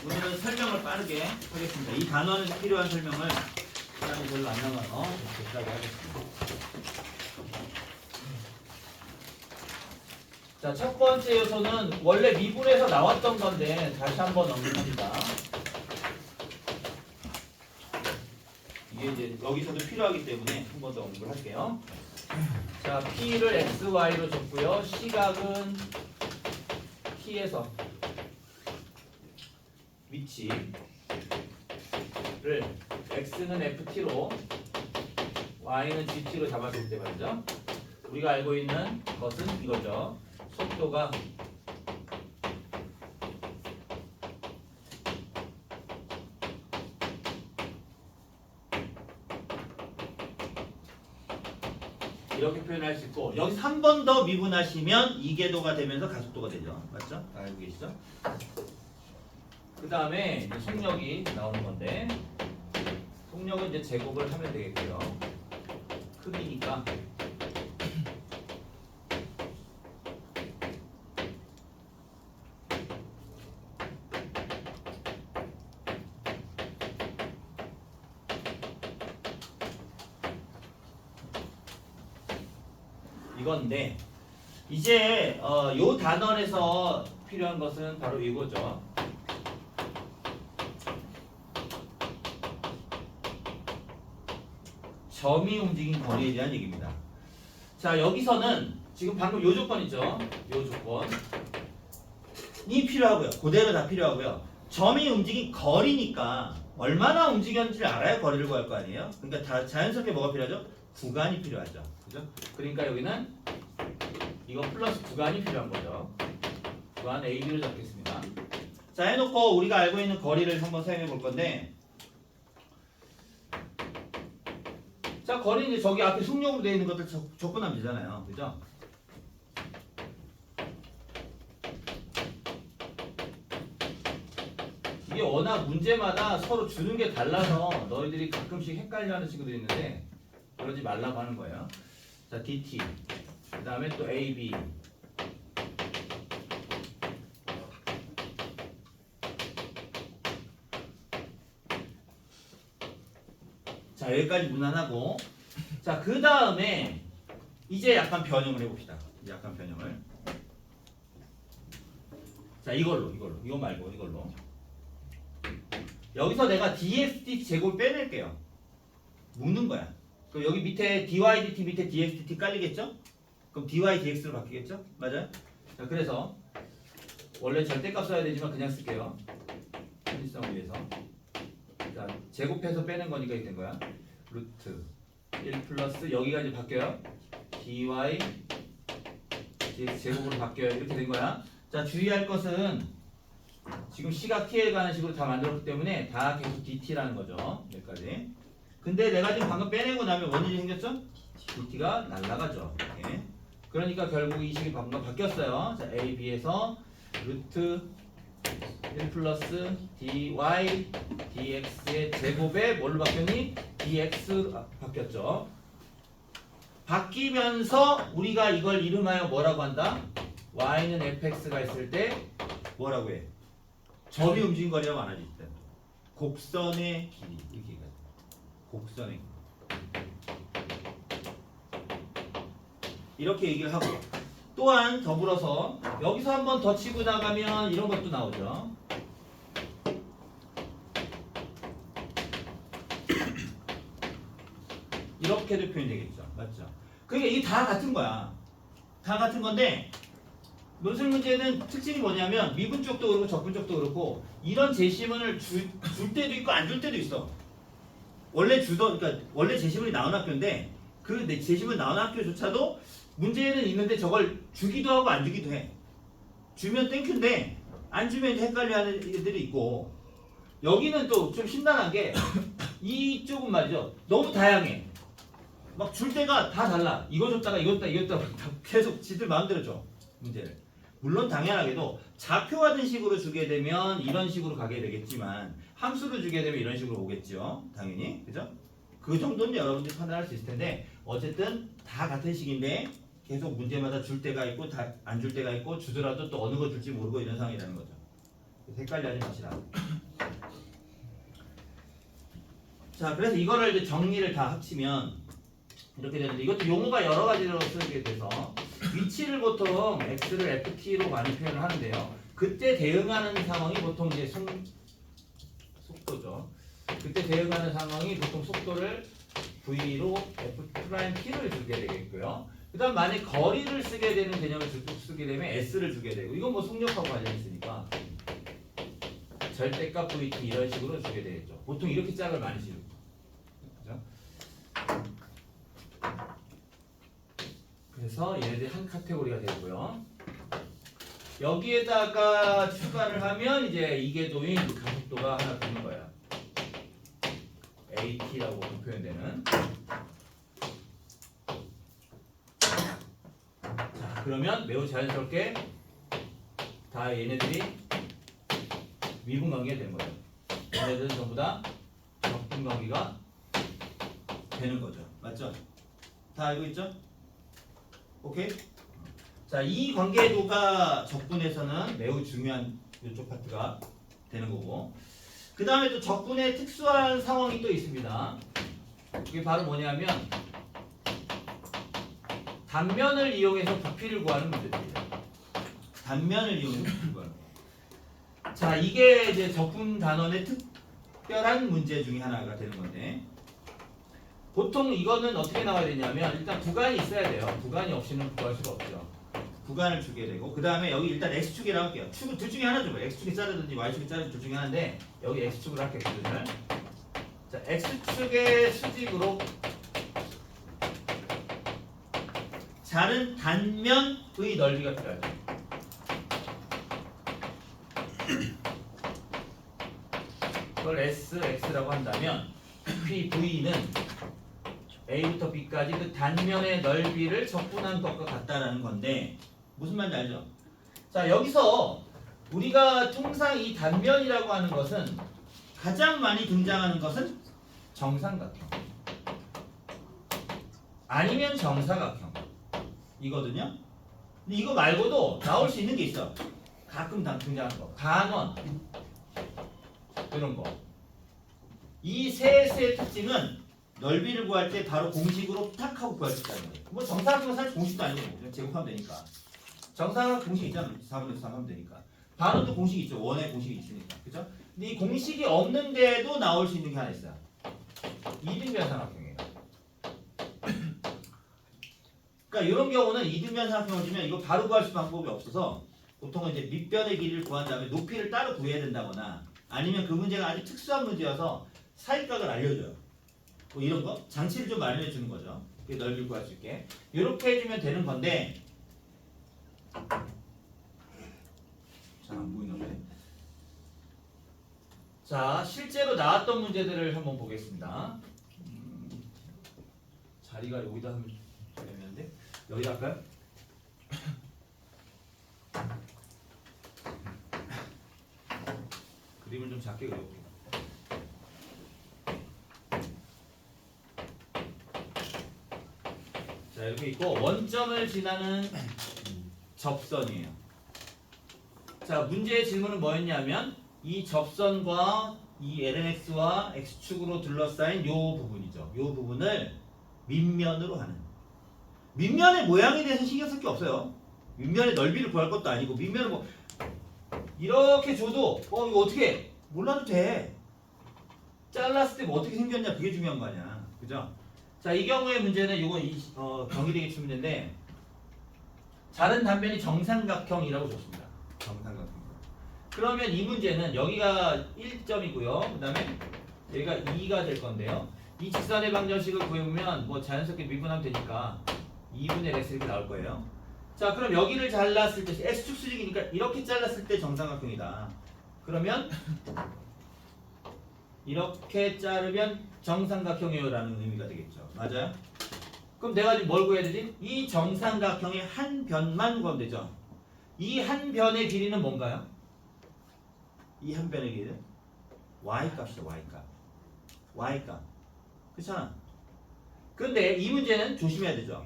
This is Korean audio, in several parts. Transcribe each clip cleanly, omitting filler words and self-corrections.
오늘은 설명을 빠르게 하겠습니다. 이 단원에서 필요한 설명을 시간이 별로 안 남아서 이렇게까지 하겠습니다. 자, 첫 번째 요소는 원래 미분에서 나왔던 건데 다시 한번 언급합니다. 이게 이제 여기서도 필요하기 때문에 한 번 더 언급을 할게요. 자, P를 XY로 줬고요. 시각은 T에서 위치를 X는 FT로 Y는 GT로 잡아줄 때 말이죠. 우리가 알고 있는 것은 이거죠. 속도가 이렇게 표현할 수 있고, 여기서 한 번 더 미분하시면 이궤도가 되면서 가속도가 되죠. 맞죠? 다 알고 계시죠? 그 다음에 이제 속력이 나오는 건데, 속력은 이제 제곱을 하면 되겠고요. 크기니까 이건데, 이제 요 단원에서 필요한 것은 바로 이거죠. 점이 움직인 거리에 대한 얘기입니다. 자, 여기서는 지금 방금 요 조건이죠. 요 조건이 필요하고요. 그대로 다 필요하고요. 점이 움직인 거리니까 얼마나 움직였는지를 알아야 거리를 구할 거 아니에요? 그러니까 다 자연스럽게 뭐가 필요하죠? 구간이 필요하죠. 그죠? 그러니까 여기는 이거 플러스 구간이 필요한 거죠. 구간 AB를 잡겠습니다. 자, 해놓고 우리가 알고 있는 거리를 한번 사용해 볼 건데, 자, 거리는 이제 저기 앞에 속력으로 되어 있는 것들 접근하면 되잖아요. 그죠? 이게 워낙 문제마다 서로 주는 게 달라서 너희들이 가끔씩 헷갈려하는 친구들이 있는데 그러지 말라고 하는 거예요. 자, DT. 그 다음에 또 AB. 자, 여기까지 무난하고, 자, 그 다음에 이제 약간 변형을 해봅시다. 약간 변형을. 자, 이거 말고 이걸로. 여기서 내가 dxdt 제곱을 빼낼게요. 묶는 거야. 그럼 여기 밑에 dy dt 밑에 dx dt 깔리겠죠? 그럼 dy dx로 바뀌겠죠? 맞아요? 자, 그래서 원래 절대값 써야 되지만 그냥 쓸게요. 편의성을 위해서. 자, 제곱해서 빼는 거니까 이렇게 된 거야. 루트 1 플러스 여기가 이제 바뀌어요. dy dx 제곱으로 바뀌어요. 이렇게 된 거야. 자, 주의할 것은 지금 시각 t에 가는 식으로 다 만들었기 때문에 다 계속 dt라는 거죠. 여기까지. 근데 내가 지금 방금 빼내고 나면 뭔 일이 생겼죠? dt가 날아가죠. 이렇게. 그러니까 결국 이 식이 방금 바뀌었어요. 자, a, b에서 루트 1 플러스 dy dx의 제곱에 뭘로 바뀌었니? dx 바뀌었죠. 바뀌면서 우리가 이걸 이름하여 뭐라고 한다? y는 fx가 있을 때 뭐라고 해? 점이 움직인 거리라고 안 하지. 일단 곡선의 길이 이렇게 얘기하죠. 곡선의 길이. 이렇게 얘기를 하고, 또한 더불어서 여기서 한 번 더 치고 나가면 이런 것도 나오죠. 이렇게도 표현되겠죠. 맞죠? 그러니까 이게 다 같은 거야. 다 같은 건데, 논술 문제는 특징이 뭐냐면 미분 쪽도 그렇고 적분 쪽도 그렇고 이런 제시문을 줄 때도 있고 안 줄 때도 있어. 원래 그러니까 원래 제시문이 나온 학교인데 그 제시문 나온 학교조차도 문제는 있는데 저걸 주기도 하고 안 주기도 해. 주면 땡큐인데 안 주면 헷갈려하는 애들이 있고, 여기는 또 좀 신나는 게 이쪽은 말이죠. 너무 다양해. 막 줄 때가 다 달라. 이거 줬다가 이거 줬다가 이거 줬다가 계속 지들 마음대로 줘. 문제를. 물론 당연하게도 좌표화된 식으로 주게 되면 이런 식으로 가게 되겠지만 함수로 주게 되면 이런 식으로 오겠죠. 당연히. 그죠? 그 정도는 여러분들이 판단할 수 있을 텐데 어쨌든 다 같은 식인데 계속 문제마다 줄 때가 있고 안 줄 때가 있고 주더라도 또 어느 거 줄지 모르고 이런 상황이라는 거죠. 헷갈려 하지 마시라. 자, 그래서 이거를 이제 정리를 다 합치면 이렇게 되는데, 이것도 용어가 여러 가지로 쓰게 돼서 위치를 보통 x를 ft로 많이 표현을 하는데요. 그때 대응하는 상황이 보통 이제 속도죠. 그때 대응하는 상황이 보통 속도를 v로 f't를 주게 되겠고요. 그 다음 만약 거리를 쓰게 되는 개념을 쓰게 되면 s를 주게 되고, 이건 뭐 속력하고 관련이 있으니까 절대값 vt 이런 식으로 주게 되겠죠. 보통 이렇게 짝을 많이 씌우고, 그죠? 그래서 얘네들이 한 카테고리가 되고요. 여기에다가 추가를 하면 이제 이계도인 가속도가 하나 되는 거예요. AT라고 표현되는. 자, 그러면 매우 자연스럽게 다 얘네들이 미분관계가 되는 거예요. 얘네들은 전부 다 적분관계가 되는 거죠. 맞죠? 다 알고 있죠? 오케이? 자, 이 관계도가 적분에서는 매우 중요한 이쪽 파트가 되는 거고, 그 다음에 또 적분의 특수한 상황이 또 있습니다. 그게 바로 뭐냐면 단면을 이용해서 부피를 구하는 문제들이에요. 단면을 이용해서 부피를 구하는 거. 자, 이게 이제 적분 단원의 특별한 문제 중에 하나가 되는 건데, 보통 이거는 어떻게 나와야 되냐면 일단 구간이 있어야 돼요. 구간이 없이는 구할 수가 없죠. 구간을 주게 되고, 그 다음에 여기 일단 x축이라고 할게요. 축은 둘 중에 하나죠. x축이 자르든지 y축이 자르든지 둘 중에 하나인데, 여기 x축을 할게요. 기준을. 자, x축의 수직으로 자른 단면의 넓이가 필요하죠. 그걸 sx라고 한다면 pv는 a부터 b까지 그 단면의 넓이를 적분한 것과 같다라는 건데, 무슨 말인지 알죠? 자, 여기서 우리가 통상 이 단면이라고 하는 것은 가장 많이 등장하는 것은 정삼각형 아니면 정사각형 이거든요. 근데 이거 말고도 나올 수 있는 게 있어. 가끔 등장하는 거. 간원 이런 거. 이 셋의 특징은 넓이를 구할 때 바로 공식으로 탁 하고 구할 수 있다는 거예요. 뭐 정사각형은 사실 공식도 아니고 그냥 제곱하면 되니까. 정사각형 공식 있잖아. 4분의 3 하면 되니까. 반원도 공식이 있죠. 원의 공식이 있으니까. 그죠? 근데 이 공식이 없는데도 나올 수 있는 게 하나 있어요. 이등변 삼각형이에요. 그러니까 이런 경우는 이등변 삼각형을 주면 이거 바로 구할 수 방법이 없어서 보통은 이제 밑변의 길이를 구한 다음에 높이를 따로 구해야 된다거나, 아니면 그 문제가 아주 특수한 문제여서 사이각을 알려줘요. 뭐 이런 거 장치를 좀 마련해 주는 거죠. 넓이를 구할 수 있게 이렇게 해주면 되는 건데, 잘 안 보이는데. 자, 실제로 나왔던 문제들을 한번 보겠습니다. 자리가 여기다 하면 되겠는데, 여기다 할까요? 그림을 좀 작게 그려볼게요. 자, 이렇게 있고 원점을 지나는 접선이에요. 자, 문제의 질문은 뭐였냐면 이 접선과 이 LNX와 X축으로 둘러싸인 요 부분이죠. 요 부분을 밑면으로 하는. 밑면의 모양에 대해서 신경 쓸 게 없어요. 밑면의 넓이를 구할 것도 아니고, 밑면을 뭐 이렇게 줘도 이거 어떻게 몰라도 돼. 잘랐을 때 뭐 어떻게 생겼냐, 그게 중요한 거 아니야. 그죠? 자, 이 경우의 문제는 이건 경희대기출 문제인데, 자른 단면이 정삼각형이라고 줬습니다. 정삼각형. 그러면 이 문제는 여기가 1점이고요. 그 다음에 여기가 2가 될 건데요. 이 직선의 방정식을 구해보면 뭐 자연스럽게 미분하면 되니까 2분의 x 이렇게 나올 거예요. 자, 그럼 여기를 잘랐을 때 x축 수직이니까 이렇게 잘랐을 때 정삼각형이다. 그러면 이렇게 자르면 정삼각형이에요 라는 의미가 되겠죠. 맞아요? 그럼 내가 지금 뭘 구해야 되지? 이 정삼각형의 한 변만 구하면 되죠. 이 한 변의 길이는 뭔가요? 이 한 변의 길이는 y값이죠. y값. y값. 그렇잖아. 근데 이 문제는 조심해야 되죠.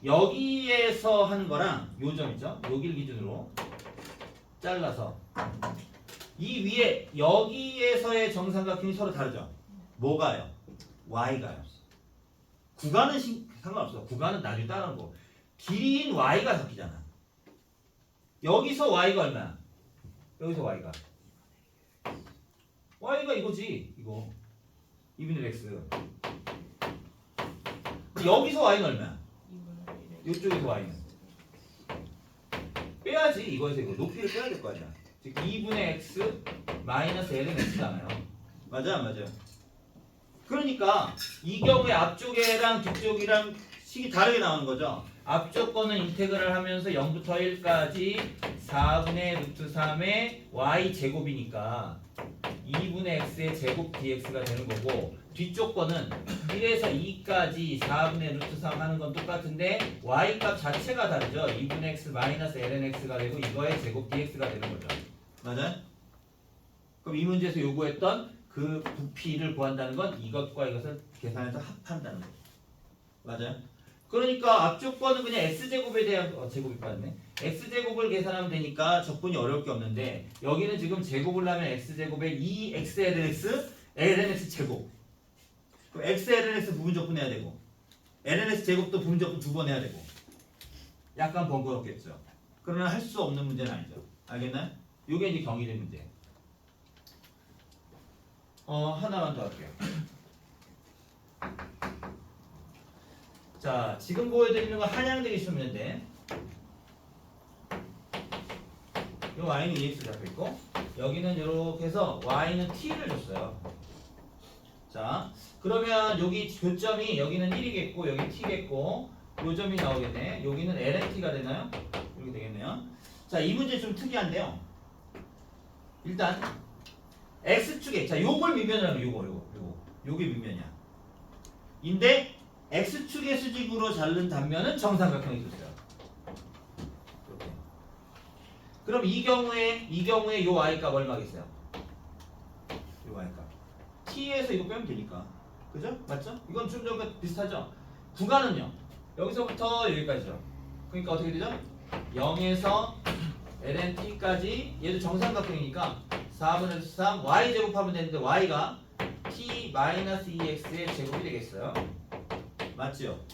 여기에서 하는 거랑 요 점 있죠? 여기를 기준으로 잘라서 이 위에 여기에서의 정삼각형이 서로 다르죠. 뭐가요? y가요. 구간은 상관없어. 구간은 나중에 따르는 거. 길이인 y가 바뀌잖아. 여기서 y가 얼마야? 여기서 y가 이거지. 이거 2분의 x. 여기서 y는 얼마야? 이쪽에서 y는 빼야지. 이거에서 이거 높이를 빼야 될 거 아니야. 즉 2분의 x 마이너스 l은 x잖아요. 맞아 안 맞아요? 그러니까 이 경우에 앞쪽이랑 뒤쪽이랑 식이 다르게 나오는 거죠. 앞쪽 거는 인테그랄 하면서 0부터 1까지 4분의 루트 3의 y 제곱이니까 2분의 x의 제곱 dx가 되는 거고, 뒤쪽 거는 1에서 2까지 4분의 루트 3 하는 건 똑같은데 y 값 자체가 다르죠. 2분의 x 마이너스 ln x가 되고 이거의 제곱 dx가 되는 거죠. 맞아요? 그럼 이 문제에서 요구했던 그 부피를 구한다는 건 이것과 이것을 계산해서 합한다는 거죠. 맞아요? 그러니까 앞쪽 거는 그냥 x제곱에 대한 제곱이 빠졌네. x제곱을 계산하면 되니까 적분이 어려울 게 없는데, 여기는 지금 제곱을 하면 x제곱에 2xlnx lnx 제곱. 그럼 xlnx 부분 적분해야 되고 lnx 제곱도 부분 적분 2번 해야 되고, 약간 번거롭겠죠. 그러나 할 수 없는 문제는 아니죠. 알겠나요? 요게 이제 경희대 문제. 하나만 더 할게요. 자, 지금 보여드리는 건 한양대기 시험인데, 이 y는 ex 잡혀있고, 여기는 이렇게 해서 y는 t를 줬어요. 자, 그러면 여기 교점이 여기는 1이겠고 여기 t겠고, 요 점이 나오겠네. 여기는 lnt가 되나요? 이렇게 되겠네요. 자, 이 문제 좀 특이한데요. 일단 x축에, 자, 요걸 밑면을 하면 요게 밑면이야. 인데 x축의 수직으로 자른 단면은 정삼각형이 됐어요. 이렇게. 그럼 이 경우에 요 y값 얼마겠어요? 요 y값 t에서 이거 빼면 되니까, 그죠? 맞죠? 이건 좀 전과 비슷하죠? 구간은요, 여기서부터 여기까지죠. 그러니까 어떻게 되죠? 0에서 lnt까지, 얘도 정삼각형이니까 4분의 3 y 제곱하면 되는데 y가 t-2x의 제곱이 되겠어요. 맞죠?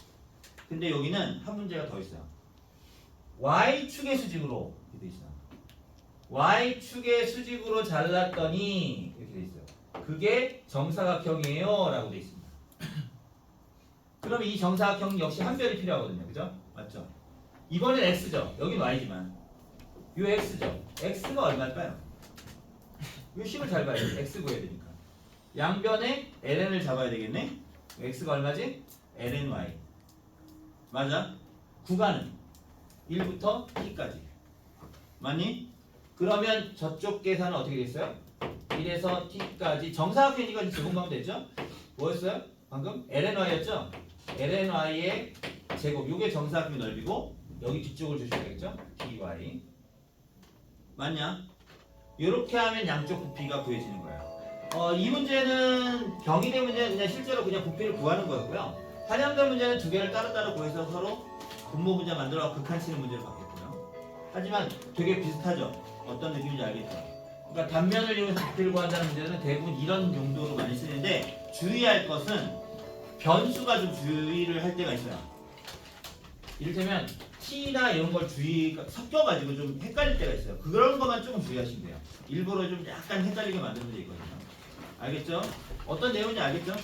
근데 여기는 한 문제가 더 있어요. y축의 수직으로 이렇게 돼 있어요. y축의 수직으로 잘랐더니 이렇게 돼 있어요. 그게 정사각형이에요 라고 돼 있습니다. 그럼 이 정사각형 역시 한별이 필요하거든요. 그죠? 맞죠? 이번엔 x죠. 여긴 y지만 요 x죠. x가 얼마일까요? 요 식을 잘 봐야 돼. x 구해야 되니까. 양변에 ln을 잡아야 되겠네. x가 얼마지? lny. 맞아? 구간은 1부터 t까지. 맞니? 그러면 저쪽 계산은 어떻게 됐어요? 1에서 t까지 정사각형이니까 제곱하면 되죠? 뭐였어요? 방금? lny였죠? lny의 제곱. 요게 정사각형의 넓이고, 여기 뒤쪽을 주셔야겠죠? dy. 맞냐? 이렇게 하면 양쪽 부피가 구해지는 거예요. 이 문제는 경희대 문제는 그냥 실제로 그냥 부피를 구하는 거였고요. 한양대 문제는 두 개를 따로따로 구해서 서로 분모 문제 만들어 극한치는 문제를 받겠고요. 하지만 되게 비슷하죠. 어떤 느낌인지 알겠죠? 그러니까 단면을 이용해서 부피를 구한다는 문제는 대부분 이런 용도로 많이 쓰는데, 주의할 것은 변수가 좀 주의를 할 때가 있어요. 이를테면 t나 이런 걸 섞여가지고 좀 헷갈릴 때가 있어요. 그런 것만 조금 주의하시면 돼요. 일부러 좀 약간 헷갈리게 만드는 게 있거든요. 알겠죠? 어떤 내용인지 알겠죠?